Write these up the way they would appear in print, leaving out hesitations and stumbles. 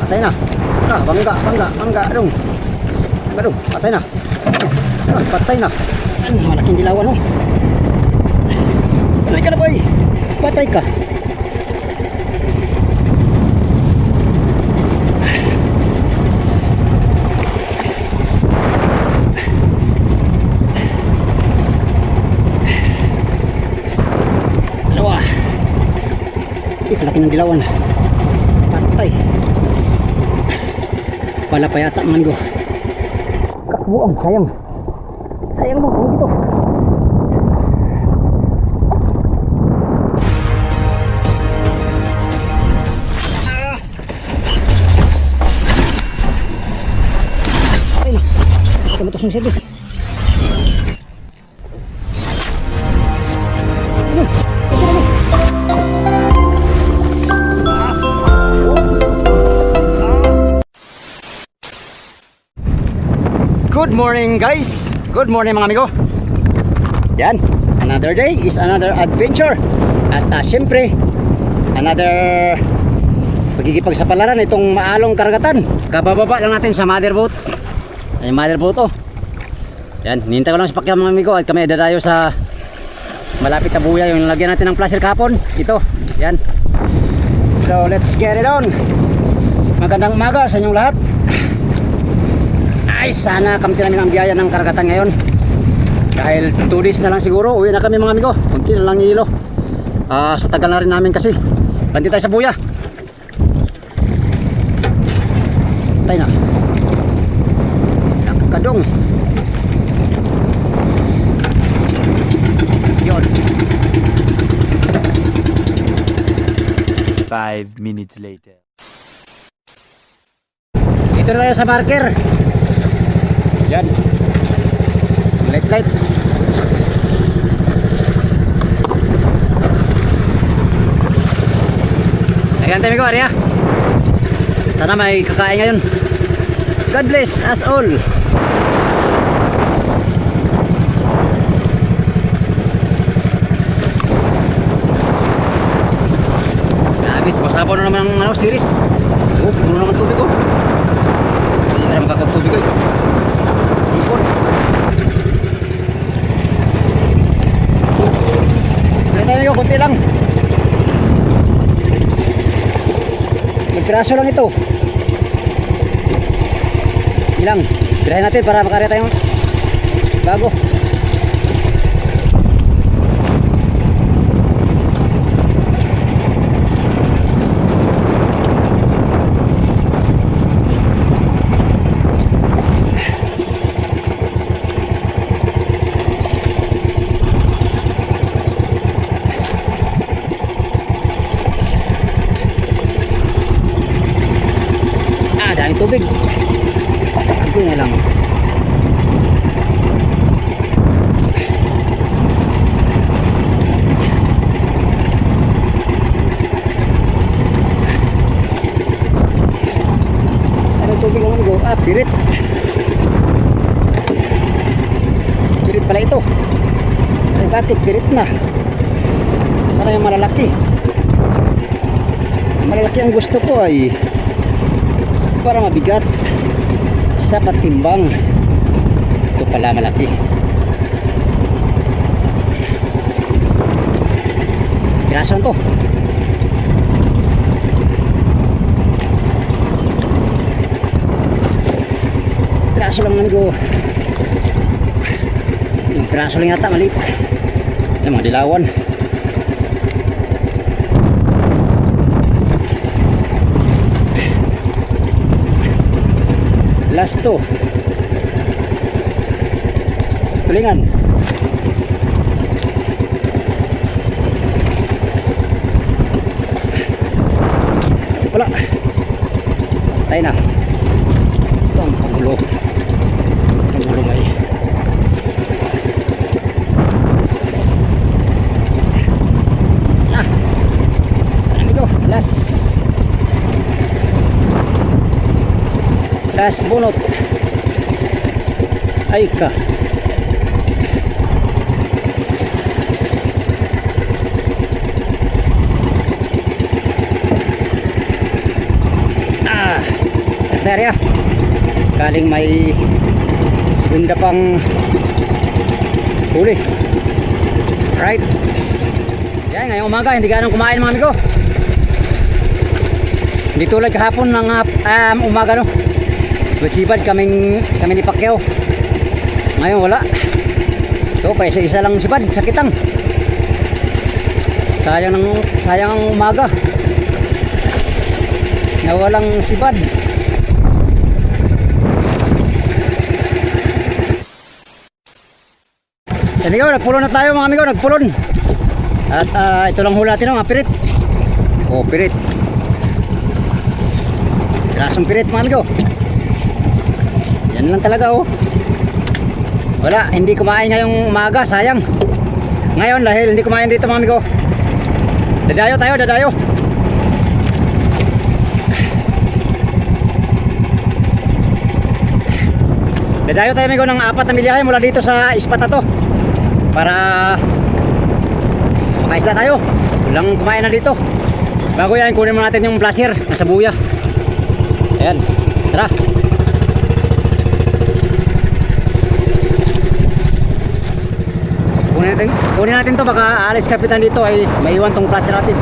Patay na. Bangga dong. Patay na. Patay na. Malaking dilawan oh. Patay ka na boy. Patay ka. Dalawa. Laki ng dilawan. Patay. Pala pa yata man go. Kakbuang, sayang. Sayang mo, kayo dito. Ay, tumatos yung service. Good morning guys. Good morning mga amigo. Yan, another day is another adventure. At syempre another pagkikipagsapalaran itong maalong karagatan. Kabababa lang natin sa mother boat. Ay mother boat oh. Yan, hinihintay ko lang sa pakyan mga amigo. At kami dadayo sa malapit na buya. Yung nalagyan natin ng placer kahapon. Ito, yan. So let's get it on. Magandang umaga sa inyong lahat. Ay, sana kamti namin ang biyaya ng karagatan ngayon. Dahil 2 days na lang siguro, uwi na kami mga amigo. Kunti na lang hilo. Sa tagal na rin namin kasi. Bandi tayo sa buya. Patay na. Kadong. Yun. 5 minutes later. Dito na tayo sa marker. Yan. Light. Ayan tayo ko, Arya. Sana may kakain ngayon. God bless us all. Grabe, sabaw na naman ang series. Oh, puno naman tubig oh. Hindi na makakot tubig oh. Ipon. Ganyan tayo, kunti lang. Magpiraso lang ito. Ilang, pirahin natin para makarya tayong bago. Daming tubig. Ito na lang. Anong tubig naman go? Pirit. Pirit pala ito. Ay bakit pirit na? Sana yung malalaki. Malalaki ang gusto ko ay para mabigat sa patimbang. Ito pala malaki. Piraso to. Piraso lang naman ko. Yung piraso lang yata maliit. Yung mga dilawan. Last to. Tulingan. Wala. Tayo na. Ito ang pangulo. Pangulo may. Amigo, last bunot. Ay ka. sa area. Sakaling may segunda pang huli. Right. Yan, ngayong umaga hindi ganong kumain mga amigo. Hindi tulad kahapon ng umaga no. Sibad kami ni Pacquiao. Ngayon wala. So pa isa-isa lang sibad sa kitang. Sayang ang umaga. Nawalang sibad. Amigo, nagpulon na tayo mga amigo, nagpulon. At ito lang hula natin mga pirit. Oh, pirit. Pirasong pirit mga amigo. Yan lang talaga oh. Wala, hindi kumain ngayong umaga, sayang. Ngayon dahil hindi kumain dito mga amigo. Dadayo tayo, dadayo. Dadayo tayo amigo ng 4 na milyahe mula dito sa ispat na to. Para makaisda tayo. Walang kumain na dito. Bago yan, kunin mo natin yung placer nasa buya. Ayan, tara. Kunin natin to, baka alis kapitan dito ay maiwan tong placer natin.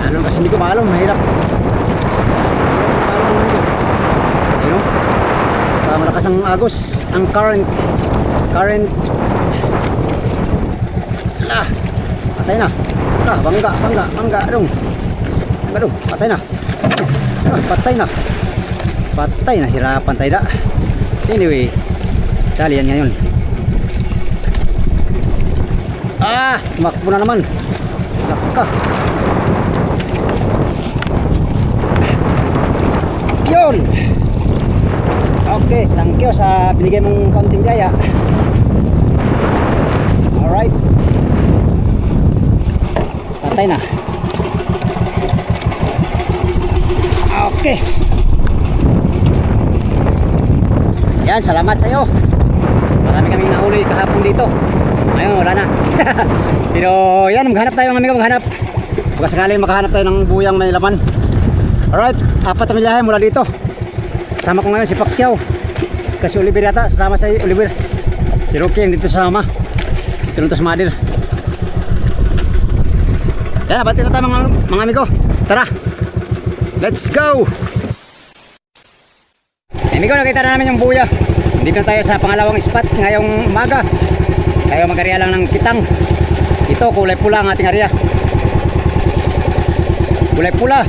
Ano kasi hindi ko maalam, mahirap. Tsaka malakas ang agos, ang current. Ala, patay na. Bangga dong. Patay na. Patay na, hirapan tayo da. Anyway, dali yan ngayon. Tumakbo na naman. Naka. Yun. Okay, thank you sa binigay mong kaunting gaya. Alright. Patay na. Okay. Yan, salamat sa iyo. Marami kaming nahuli kahapon dito. Ngayon wala na. Pero yan, maghanap tayo ng amigo, maghanap. Baka sakaling makahanap tayo ng buyang may laman. Alright, 4 na milyahe mula dito. Sama ko ngayon si Pacquiao. Kasi Oliver yata, sasama si Oliver. Si Rocky dito sasama. Dito nito sa Madir. Yan, bati na tayo mga amigo. Tara, let's go. Amigo, nakita na namin yung buya. Dito tayo sa pangalawang spot ngayong umaga. Tayo mag-area lang ng kitang. Ito, kulay pula ang ating area. Kulay pula.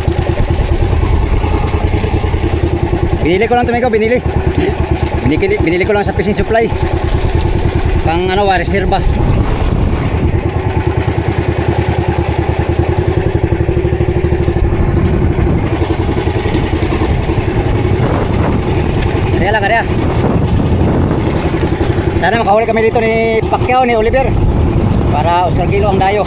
Binili ko lang ito, amigo, binili ko lang sa fishing supply. Pang reserva. Karya. Sana makahuli kami dito ni Pacquiao, ni Oliver. Para usal kilo ang dayo.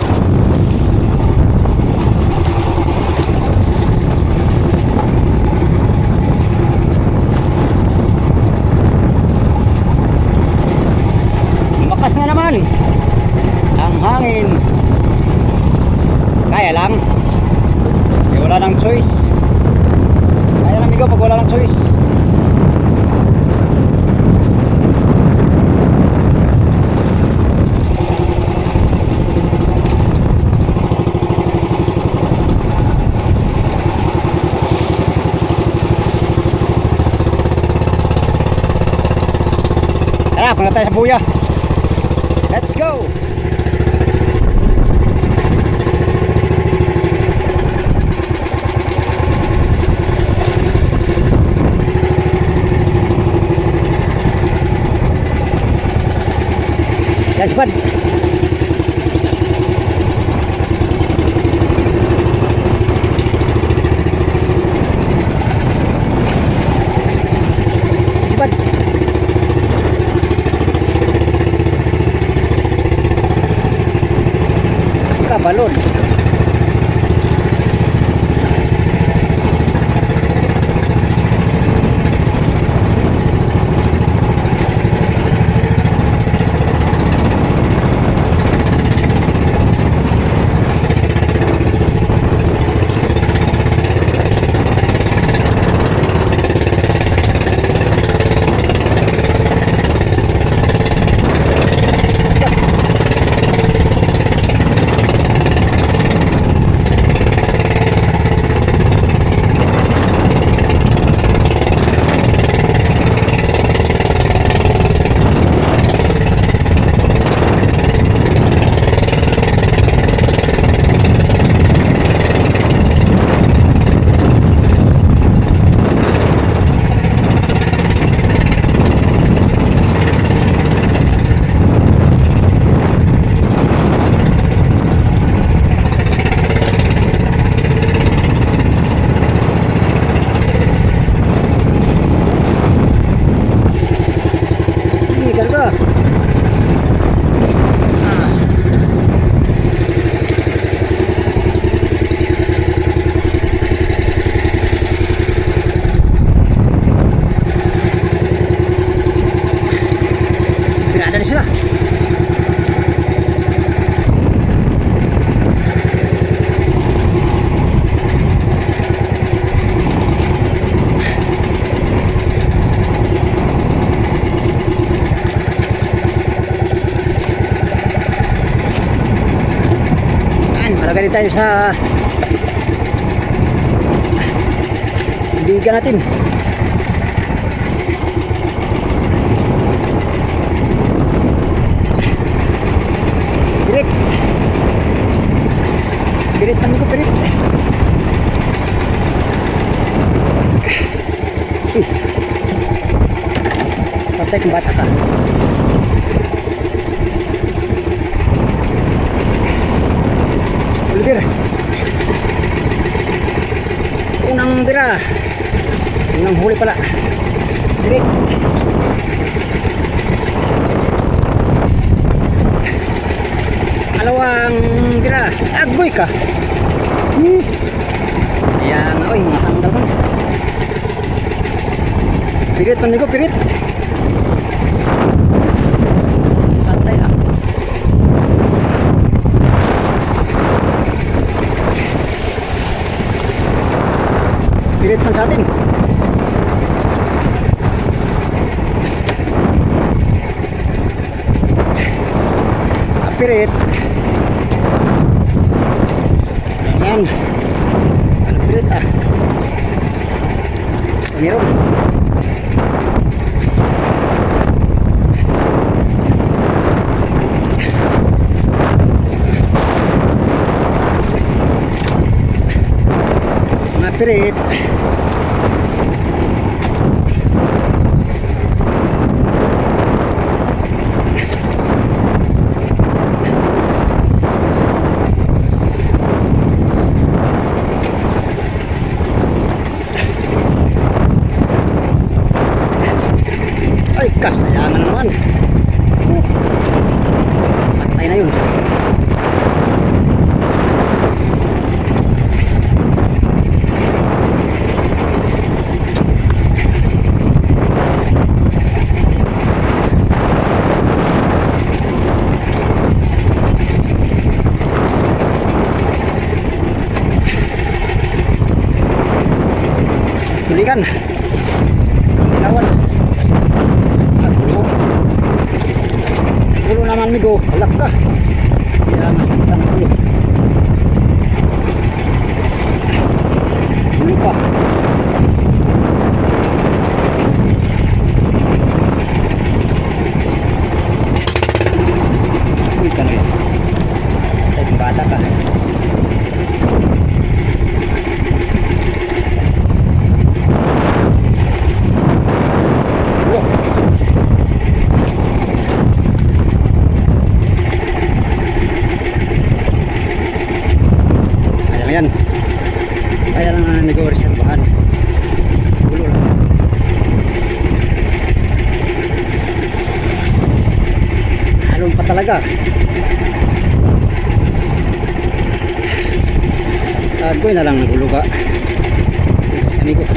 Lumakas na naman ang hangin. Kaya lang, wala nang choice. Kaya lang amigo, pag wala nang choice. Tara, punta tayo sa buya. Let's go! Yan, sipad. Balon. Gagaling tayo sa bigan natin. Pirit. Pirit kami ko, pirit. Patay kung bata ka. Sa Oliver. Unang bira. Unang huli pala. Pirit. Alawang bira. Agoy ka. Sayang. Oy, matanggal man. Pirit man ko, pirit. Patay ah. Pirit man sa atin. Pirit. Yan. Ano pirit ah. Basta meron. Mga pirit. Ay, kasayangan naman. Patay na yun. Tulikan. Ilawan. Gulo naman migo, halak ka. Siya masakitan ang gulo. Gulo pa. Uy ka na yun. Tayo kung bata ka. Ayan. Kaya lang na nag-reservahan. Gulo lang yan. Halong pa talaga. Agoy na lang nagulo ka. Sa amigo.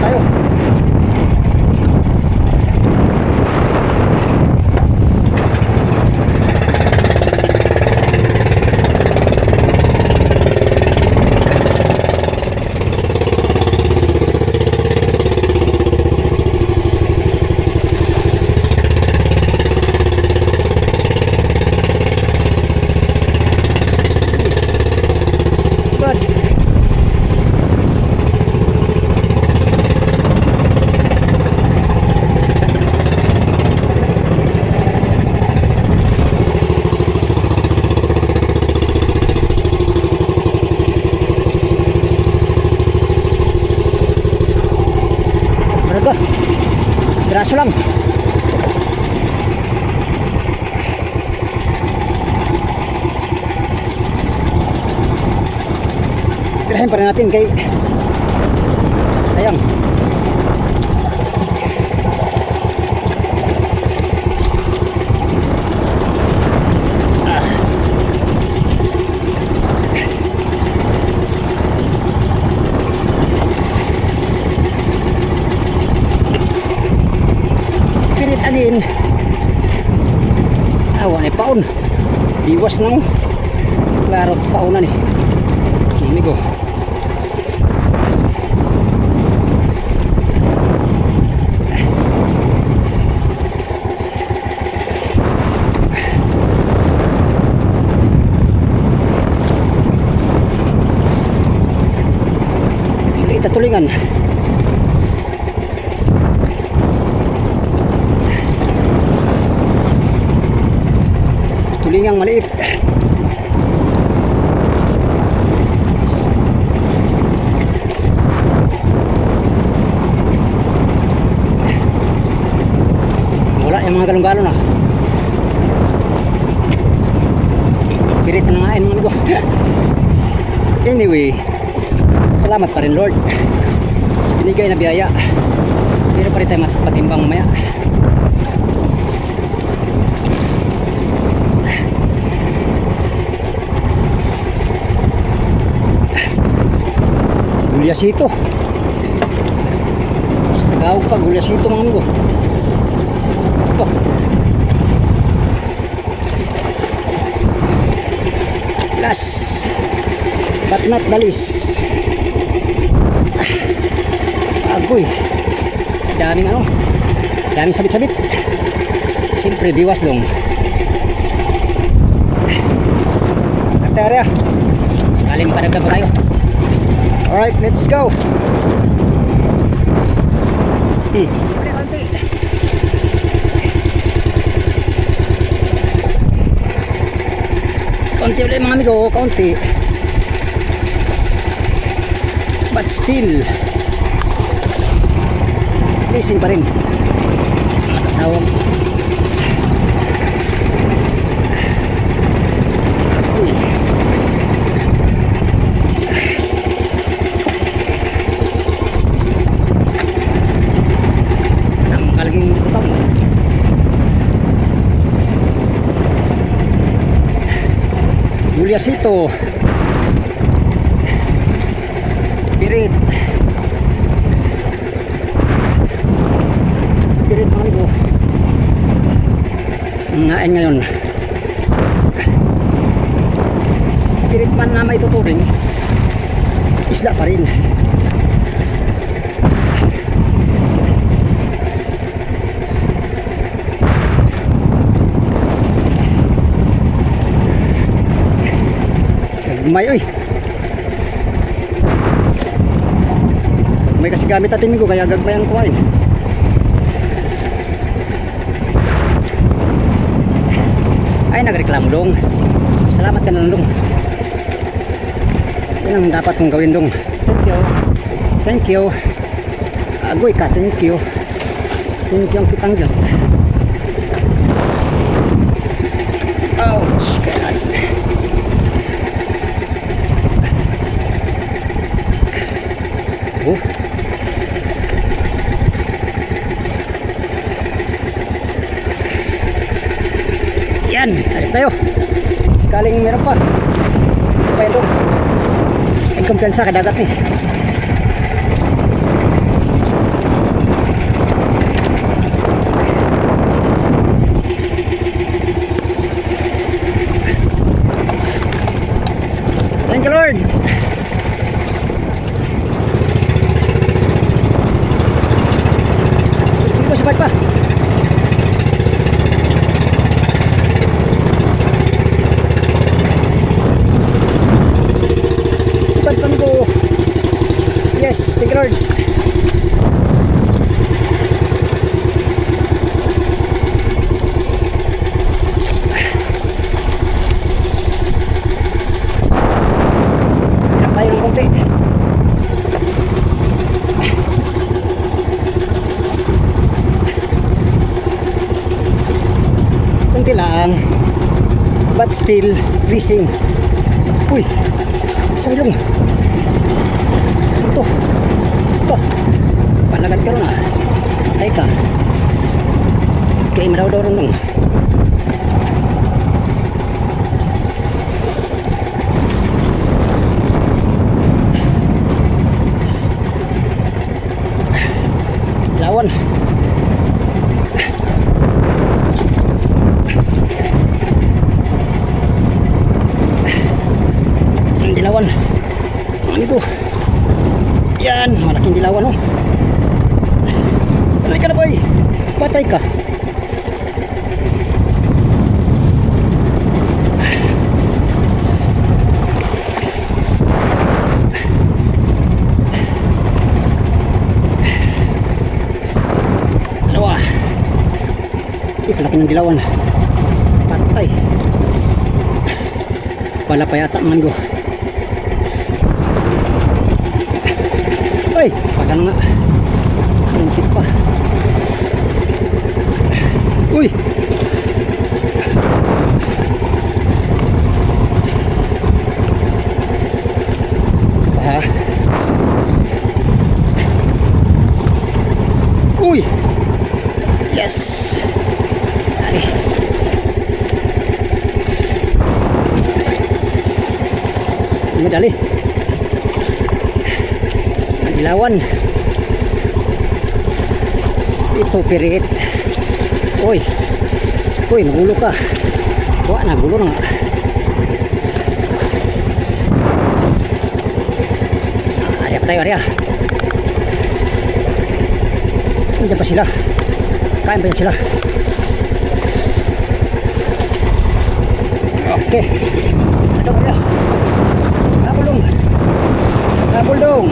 Tayo. Piraso lang. Tirahin pa rin natin kay sayang. Alin awa ni paon diwas nang klaro paonan eh amigo. tulingan. Tulingang maliit. Wala yung mga galong-galon ah. Pirit na nga mga amigo. Anyway, salamat pa rin Lord sa binigay na biyaya. Pero pa rin tayo matimbang mamaya. Gulyasito. Sa Tagalog pa, gulyasito mga amigo. Ito. Last but not the least, agoy, daming ano, daming sabit-sabit. Siyempre biwas dong. Ate area, sakaling mapadagdag pa tayo. Alright, let's go. Konti ulit mga amigo, konti. But still blessing pa rin. Tawag. Uy. Ang kalaging tutang. Gulyasito. Pirit. Pirit mga amigo. Ngain ngayon. Pirit man na may tuturing, isda pa rin. May oy. May kasi gamit natin amigo kaya gagmayan kumain. Ay nagreklamo dong. Salamat ka na dong. Yan ang dapat kong gawin dong. Thank you. Thank you. Agoy ka, thank you. Thank you ang kitang dyan. Ouch. God. Oh. Yan, tarik tayo. Sakaling meron pa. Pa ito. Ay kumpiyansa ka dagat ni. Thank you Lord. Sapat pa. Sapat pa ko. Yes, thank you Lord. Hirap tayo ng konti. Lang but still freezing. Uy, saan yung saan to? Ito panagat ka rin ah. Ay ka kaya madaw-daw rin lang. Lawan. Dilawan ano ito yan malaking dilawan oh. Patay ka na boy, patay ka. Ikalaki ng dilawan. Patay. Wala pa yata man go. Ay, pagano nga. Lintik pa. Uy. Uy. Yes. Dali. Dali. Dilawan. Ito pirit. Uy. Uy, magulo ka. Wala na, gulo na nga. Ariya pa tayo, ariya. Nandiyan pa sila. Kain pa yan sila. Okay. Ano ba yan? Habulong. Habulong.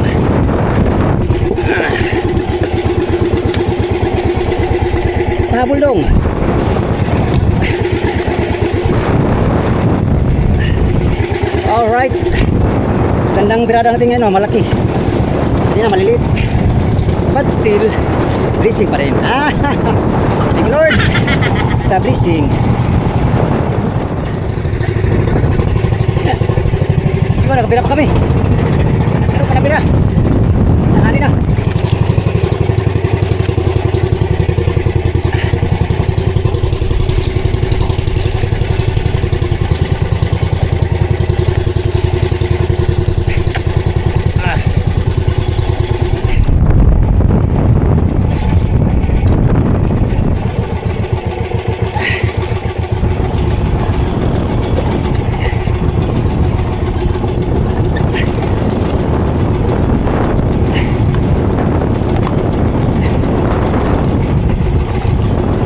Habulong. Alright. Gandang birada natin ngayon, malaki. Hindi na maliliit. But still, blessing pa rin. Thank you Lord sa blessing. Ikaw, nakapira pa kami. Pero ka napira. Nahali na.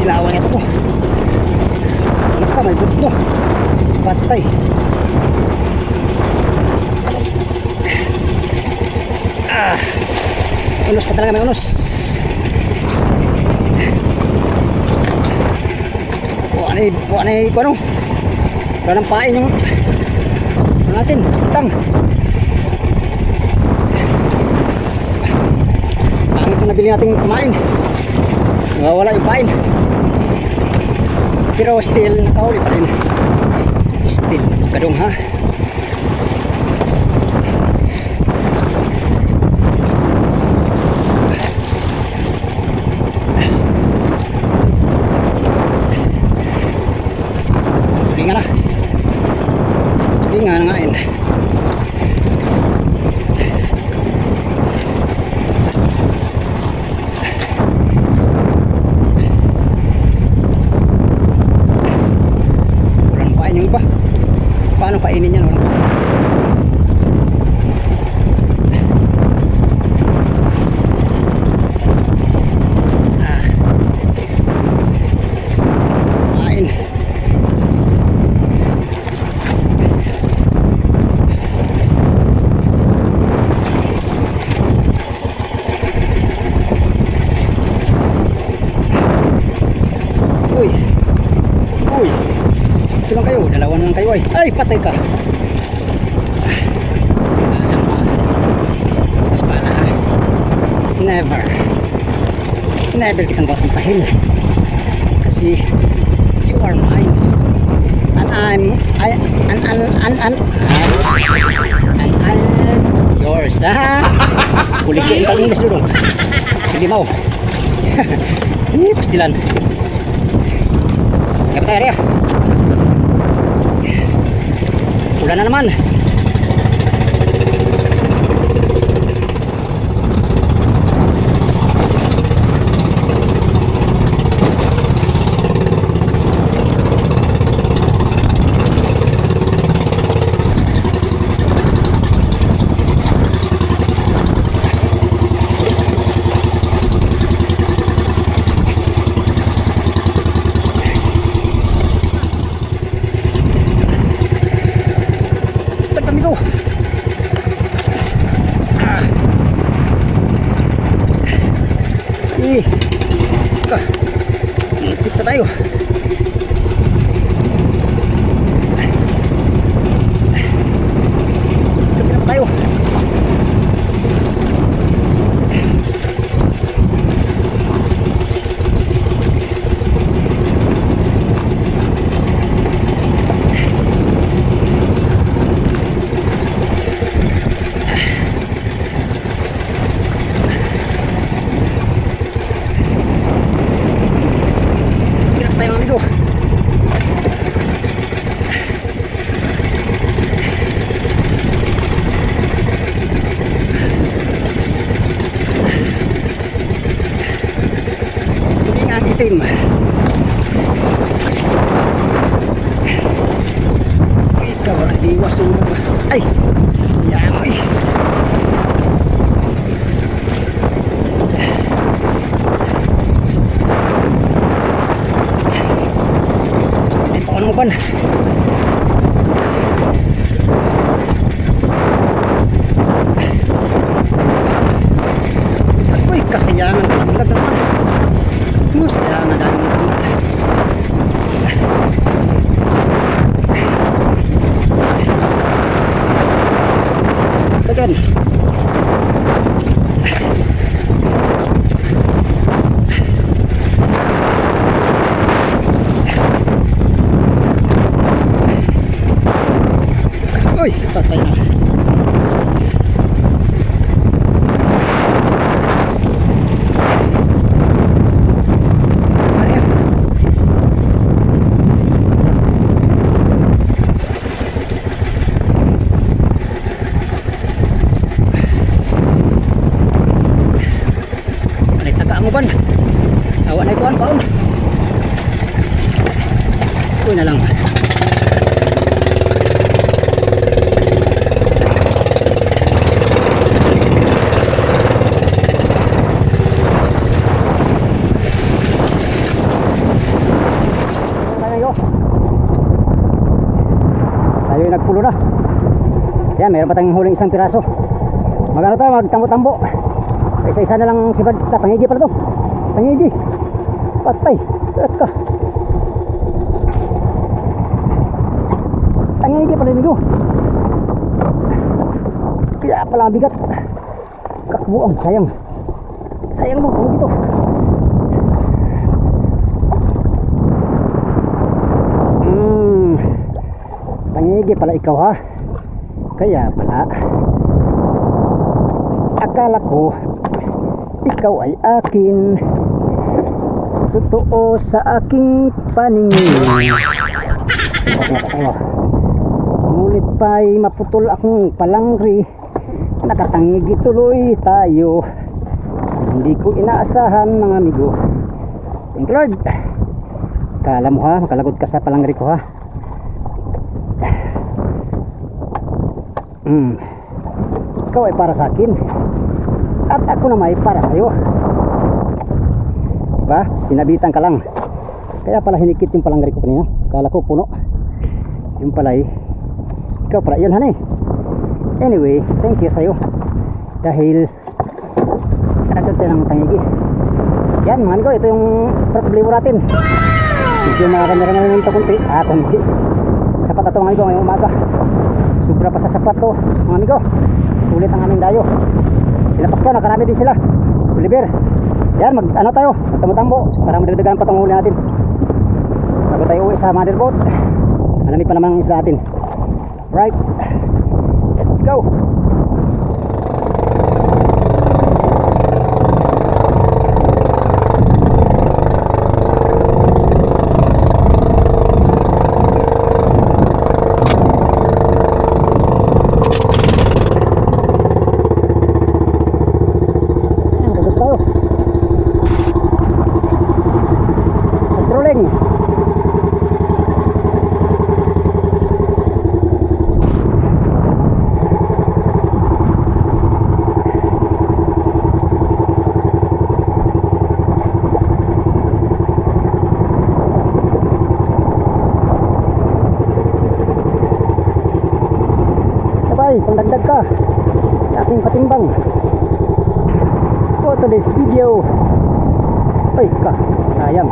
Ilawan ito po. Anak ka, may butno. Patay. Unos pa talaga, may unos. Buwan ay ano? Wala nang pain yung ano natin, utang. Pangit yung nabili natin kumain. Wala yung pain. Pero still nakahuli pa rin. Still kadong ha. Huli nga na. Huli nga na ngain. Yung iba, paano kainin yan? Walang kain. Uy. Uy. Ito lang kayo, dalawa na lang kayo ay. Ay, patay ka. Mas pala ha. Never. Never kitang papuntahin. Kasi you are mine. And I'm yours. Huli ka yung English dulu. Sige mau. Ini pastilan. Kapag tayo rin. Ulan na naman. Malapit na tayo. Malapit na tayo. Itim. Ikaw ang diwas mo. Ay, sayang ay. Hindi pa ako nangupan. Ako'y kasayangan ko lang naman. Saya na dahil mo kagan uy, patay na. Awa na ikuan paon. Uy na lang. Tayo nagpulo na. Yan, mayroon pa tayong huling isang piraso. Magano tayo, magtambo-tambo. Isa-isa na lang sibad. Tangigi pala to. Tangigi. Patay. Teka. Tangigi pala nito. Kaya pala bigat. Kakbuang. Sayang. Sayang mo. Tangigi to. Tangigi pala ikaw ha. Kaya pala akala ko ikaw ay akin. Totoo sa aking paningin. Ngunit pa'y maputol akong palangri. Nakatangigi tuloy tayo. Hindi ko inaasahan mga amigo. Thank you Lord. Kala mo ha, makalagod ka sa palangri ko ha. Ikaw ay para sa akin at ako naman ay para sa'yo. Diba? Sinabitan ka lang. Kaya pala hinikit yung palangri ko kanina. Kala ko puno. Yung pala ay ikaw pala yun hanay. Anyway, thank you sa'yo dahil nagkagod tayo ng tangigi. Yan mga amigo, ito yung problema natin. Medyo mga kameraman nito kunti. Kunti. Sapat na ito mga amigo ngayong umaga. Sobra pa sa sapat to mga amigo. Sulit ang aming dayo. Sinapak to, nakarami din sila. Oliver. Yan, ano tayo, magtambo-tambo para madagdagan pa itong huli natin bago tayo uwi sa motherboat. Malamig pa naman ang isla natin. Right, let's go. Pangdagdag ka sa aking patimbang for today's video. Ay ka, sayang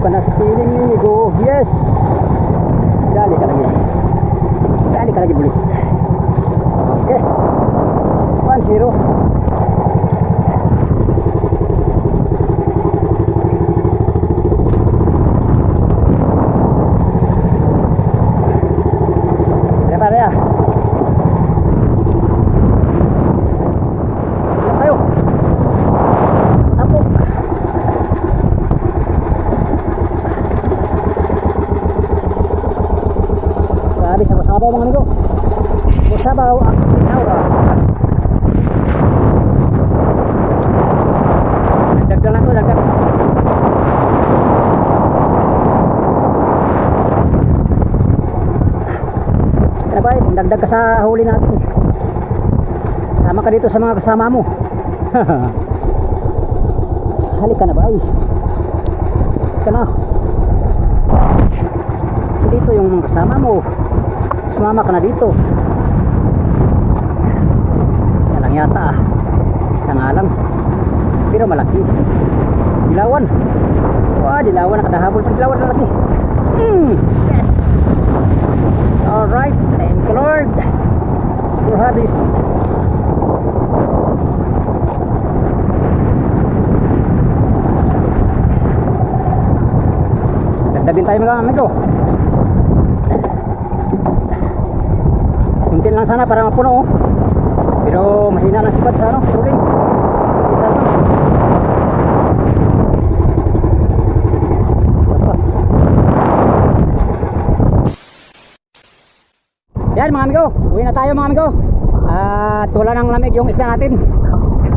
ka na sa piling ni Migo. Yes! Dali ka lagi. Dali ka lagi bulit. Okay. 1-0. Sabaw mga amigo. Sabaw ang inaura. Dagdag lang to, dagdag. Kaya ba, dagdag ka sa huli natin. Sama ka dito sa mga kasama mo. Halika na ba ay? Halika na. Dito yung mga kasama mo. Sumama ka na dito. Isa lang yata ah. Isa nga lang. Pero malaki. Dilawan. Wah, dilawan. Nakadahabol pa dilawan na laki. Yes. Alright. Thank you Lord. For habis. Dagdagin tayo mga amigo. Kunti lang sana para mapuno oh. Pero mahina lang sibat sa ano, tuloy. Isa lang. Yan mga amigo, uwi na tayo mga amigo. At wala nang lamig yung isda natin.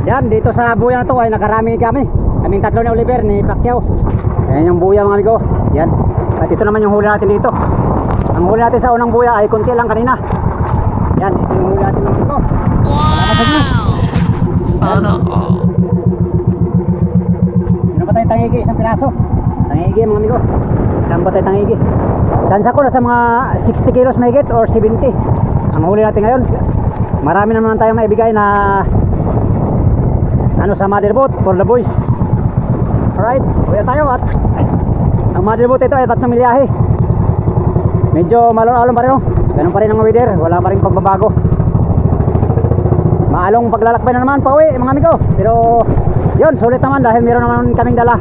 Yan, dito sa buya na to ay nakarami kami. Kaming tatlo ni Oliver, ni Pacquiao. Yan yung buya mga amigo. Yan. At ito naman yung huli natin dito. Ang huli natin sa unang buya ay kunti lang kanina. Yan, ito yung huli natin mga amigo. Wow! Sana all. Sino ba tayo tangigi? Isang piraso. Tangigi mga amigo. Saan ba tayo tangigi? Sansa ko na sa mga 60 kilos mahigit or 70. Ang huli natin ngayon. Marami naman tayo maibigay na ano sa motherboat for the boys. Alright, uwi tayo at ang motherboat ito ay 3 milyahe. Medyo malon-alon pa rin oh. Ganun pa rin ang weather, wala pa rin pagbabago. Maalong paglalakbay na naman pa uwi mga amigo. Pero yun, sulit naman dahil meron naman kaming dala.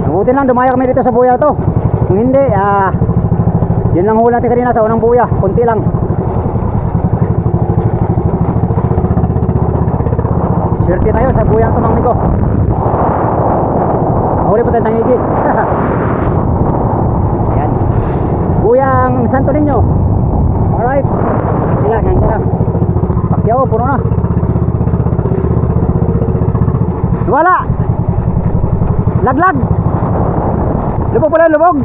Mabuti lang dumayo kami dito sa buya to. Kung hindi, yun lang huli natin kanina sa unang buya, konti lang. Swerte tayo sa buya to mga amigo. Mahuli po tayo tangigi. Yan. Buyang Santo Niño. Alright. Sila, yan ka lang. Pacquiao, puno na. Wala. Laglag. Lubog pala, lubog.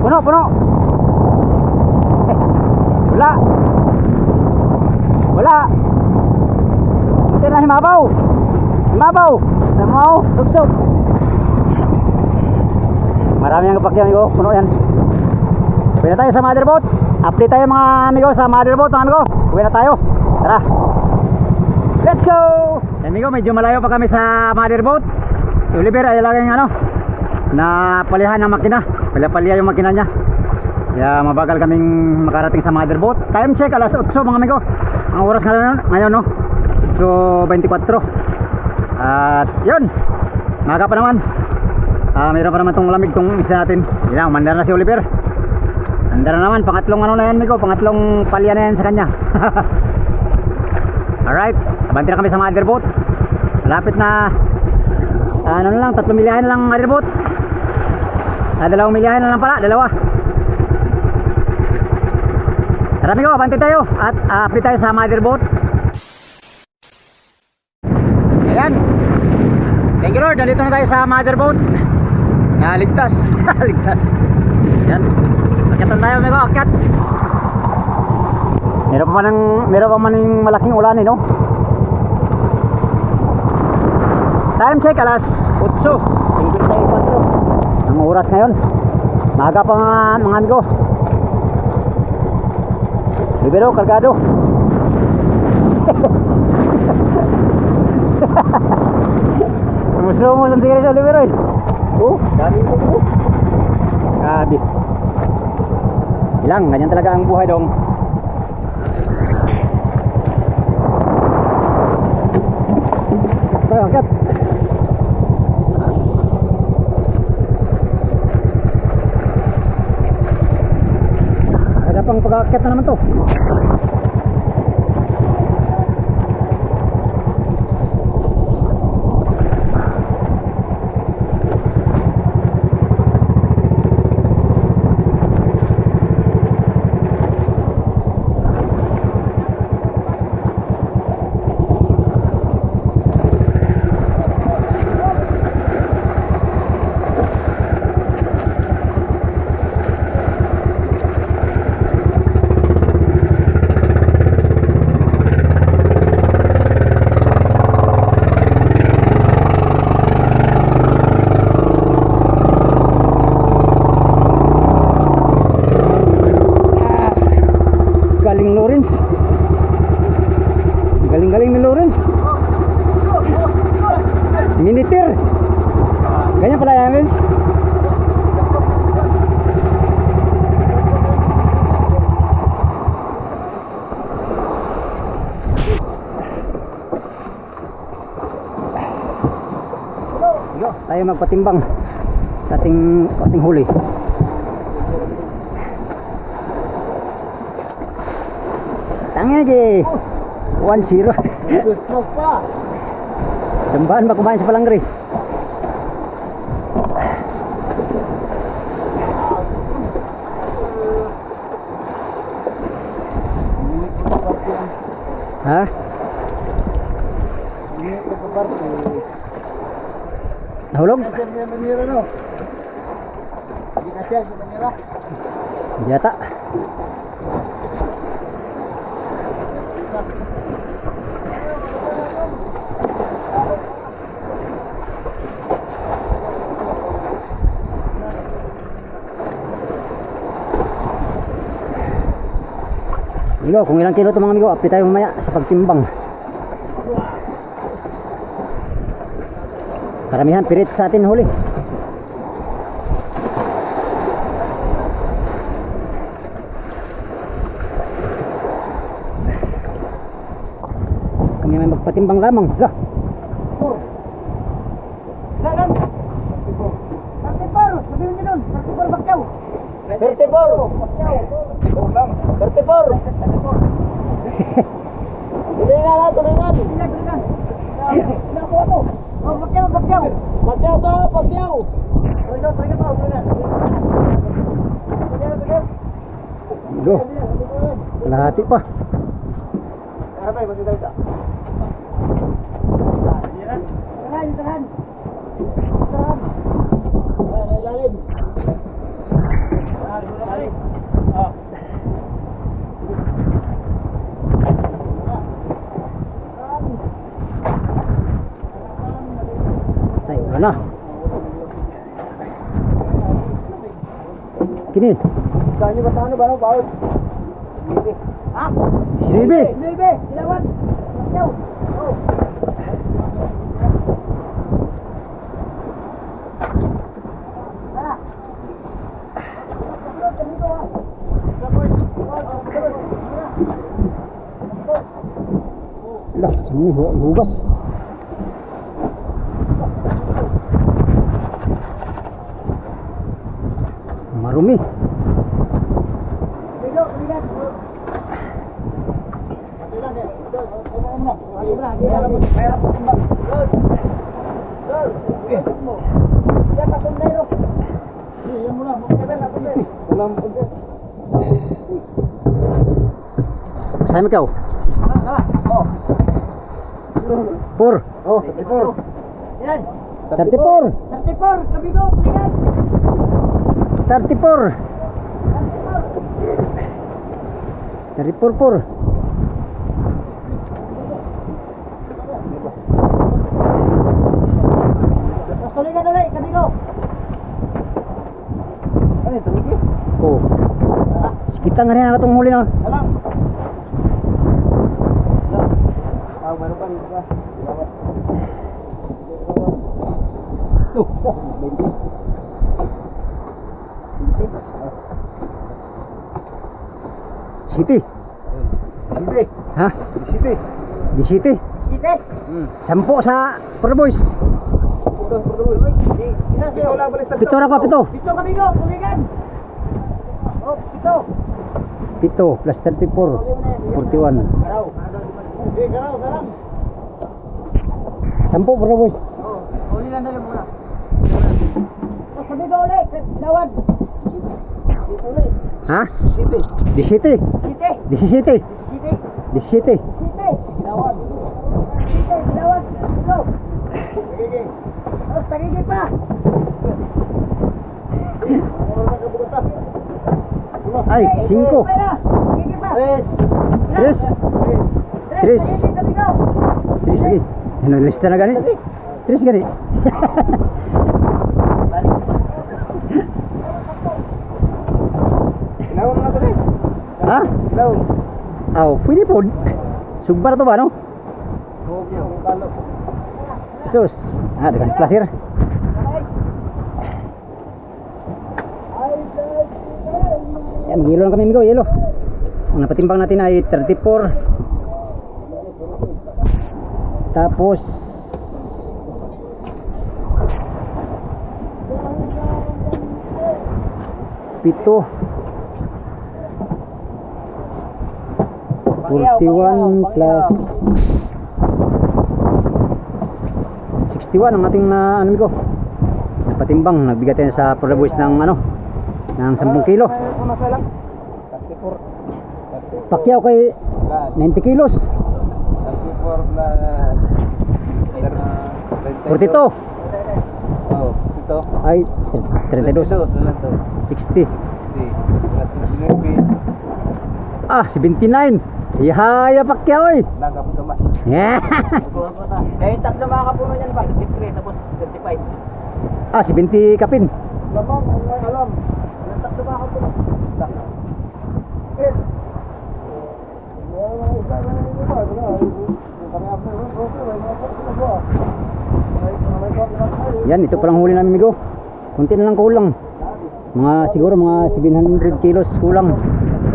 Puno, puno. Wala. Wala. Hindi na himabaw. Himabaw. Himabaw. Sub-sub. Marami ang kapakyan amigo. Puno yan. Uwi na tayo sa motherboat. Update tayo mga amigo sa motherboat mga amigo. Uwi na tayo. Tara. Let's go. Amigo, medyo malayo pa kami sa motherboat. Si Oliver ay laging ano, napalihan ng makina. Palya-palya yung makina niya. Kaya mabagal kaming makarating sa motherboat. Time check alas 8 mga amigo. Ang oras ngayon no, 8:24. At yun, maga pa naman. Mayroon pa naman tong lamig tong isa natin. Yan, mandar na si Oliver. Mandar na naman, pangatlong ano na yan amigo, pangatlong palya na yan sa kanya. Alright, abanti na kami sa motherboat. Malapit na ano na lang, 3 milyahe na lang motherboat. 2 milyahe na lang pala, dalawa. Tara amigo, abanti tayo at update tayo sa motherboat. Ayan. Thank you Lord, nandito na tayo sa motherboat. Ligtas. Ligtas. Ayan. Akyatan tayo amigo, akyat. Meron pa man yung malaking ulan no? Time check alas 8:54 ang oras ngayon. Maga pa mga amigo. Libero, kargado. Slow mo sa tingin sa Oliver. Oh, dami ko po. Grabe. Ilang, ganyan talaga ang buhay dong. Tayo, akit. Ada pang pag-akit na naman to. Galing-galing ni Lawrence. Minitir. Ganyan pala yan, Lawrence. Tayo magpatimbang sa ating huli. Tangin aja 1-0. Jambahan ba kumain sa Palangri? Ha? Nahulog? Yata. Amigo, kung ilang kilo ito mga amigo, update tayo mamaya sa pagtimbang. Karamihan pirit sa atin huli. Kami may magpatimbang lamang. Lah. Go. Kalahati pa. Tayo na. Kini. Kani ba taano ba bawat? Ha? Sinibi. Sinibi. Silawat. Yaw. Oh. Lah, sini hugas. Marumi. Saya mau kau. Pur. Oh, pur. Yan. 34. 34, kabigo, yan. 34. 34 pur. Tuloy na tuloy, kabigo. Ano ito, Miki? Oh. Kita nga rin ang itong huli na. Alam. Meron pa rin ba? Tuh. City. City. Ha? City. Di City. City. 10 sa Pro Boys. Pito lang balik Pito ra ko, pito. Pito kami no, kumigan. Oh, pito. 7 plus 34. 41. Garaw. Garaw, salam. 10 Pro Boys. Oh, uli lang dala muna. Tapos kami ba ulit? Lawad. City ulit. Ha? City. Di City. City. Di City. City. Di City. City. Lawad. City, lawad. Go. Pagiging. Tapos pagiging pa. Ay, 5. Pagiging pa. Tres. Tres. Tres. Pagiging kami go. 3 lagi. Ano lista na gani? 3 gani. Ilawang na ito eh. Ha? Ilawang. Oh, pwede po. Sugbar to ba no? Sus. Ah, dekat plasir. Yan, yelo lang kami migo, yelo. Ang napatimbang natin ay 34. Tapos pito 41 plus 61 ang ating na ano ko napatimbang, nagbigat tayo sa Pro Boys ng ano ng 10 kilo. Pakyaw kay 90 kilos 42 Oh, ito. ay 32 60 ah 79 ihaya Pakyaw eh. Nagapagama. Yeah. Kaya yung tatlo mga kapuno niyan ba? 33 tapos 35. Ah 70 kapin. Lamang, alam. Yung tatlo mga kapuno. Yan, ito palang huli namin migo. Kunti na lang kulang. Mga siguro mga 700 kilos kulang.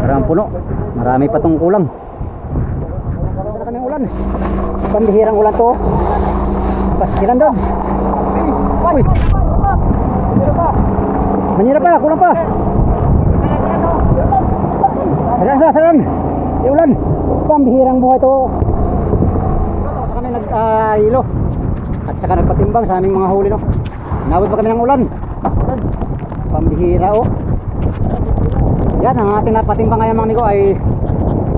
Parang puno. Marami pa tong kulang. Wala kami ulan. Pambihirang ulan to. Pastilan dogs. Uy. Manira pa, kulang pa. Saran sa saran. Di ulan. Pambihirang buhay to. Sa kami nag-ilo. At saka nagpatimbang sa aming mga huli no. Nawid pa kami ng ulan. Pambihira oh. Yan ang ating napatimbang ngayon mga amigo ay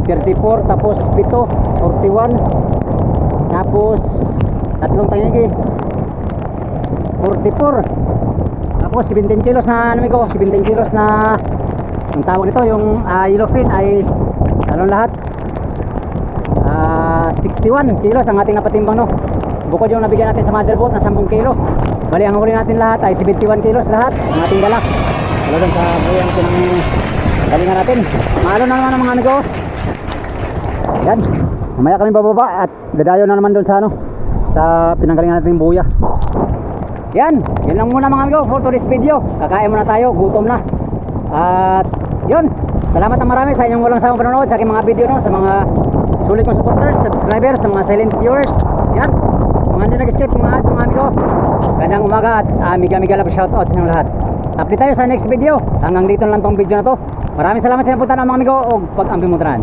34 tapos 7 41 tapos tatlong tangigi 44 tapos 17 kilos na ano amigo, 17 kilos na ang tawag nito yung yellowfin ay talong lahat 61 kilos ang ating napatimbang no. Bukod yung nabigyan natin sa motherboard na 10 kilo. Bali ang huli natin lahat ay 71 kilos lahat ang ating dala. Wala doon sa buyan galingan natin. Maalo na naman ang mga amigo. Yan. Mamaya kami bababa at dadayo na naman doon sa ano sa pinanggalingan natin yung buya. Yan. Yan lang muna mga amigo for today's video. Kakain muna tayo. Gutom na. At yun. Salamat na marami sa inyong walang sawang panonood sa aking mga video no, sa mga sulit kong supporters, subscribers, sa mga silent viewers. Yan. Mga hindi nag-escape mga amigo. Gandang umaga at amiga-amiga love shoutout sa inyong lahat. Update tayo sa next video. Hanggang dito lang tong video na to. Maraming salamat sa inyong punta ng mga amigo o pag-ambimutrahan.